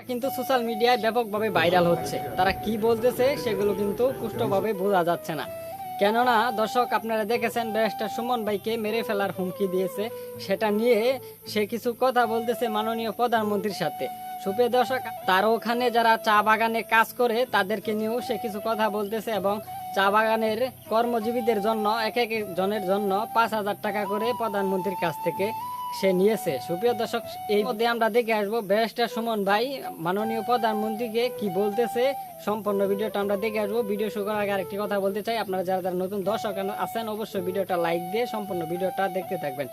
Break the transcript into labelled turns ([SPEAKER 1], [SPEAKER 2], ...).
[SPEAKER 1] কিন্তু সোশ্যাল মিডিয়ায় ব্যাপকভাবে ভাইরাল হচ্ছে। তারা কি বলতেছে সেগুলো কিন্তু পুষ্টভাবে বোঝা যাচ্ছে না। কেননা দর্শক, আপনারা দেখেছেন ব্যারিস্টার সুমন ভাইকে মেরে ফেলার হুমকি দিয়েছে, সেটা নিয়ে সে কিছু কথা বলতেছে মাননীয় প্রধানমন্ত্রীর সাথে। সুপ্রিয় দর্শক, তার ওখানে যারা চা বাগানে কাজ করে তাদেরকে নিয়েও সে কিছু কথা বলতেছে এবং চা বাগানের কর্মজীবীদের জন্য এক এক জনের জন্য 5,000 টাকা করে প্রধানমন্ত্রীর কাছ থেকে সে নিয়েছে। সুপ্রিয় দর্শক, এই মধ্যে আমরা দেখে আসবো ব্যারিস্টার সুমন ভাই মাননীয় প্রধানমন্ত্রীকে কি বলতেছে। সম্পূর্ণ ভিডিওটা আমরা দেখে আসবো। ভিডিও শুরু করার আগে আরেকটি কথা বলতে চাই, আপনারা যারা যারা নতুন দর্শক আছেন অবশ্যই ভিডিওটা লাইক দিয়ে সম্পূর্ণ ভিডিওটা দেখতে থাকবেন।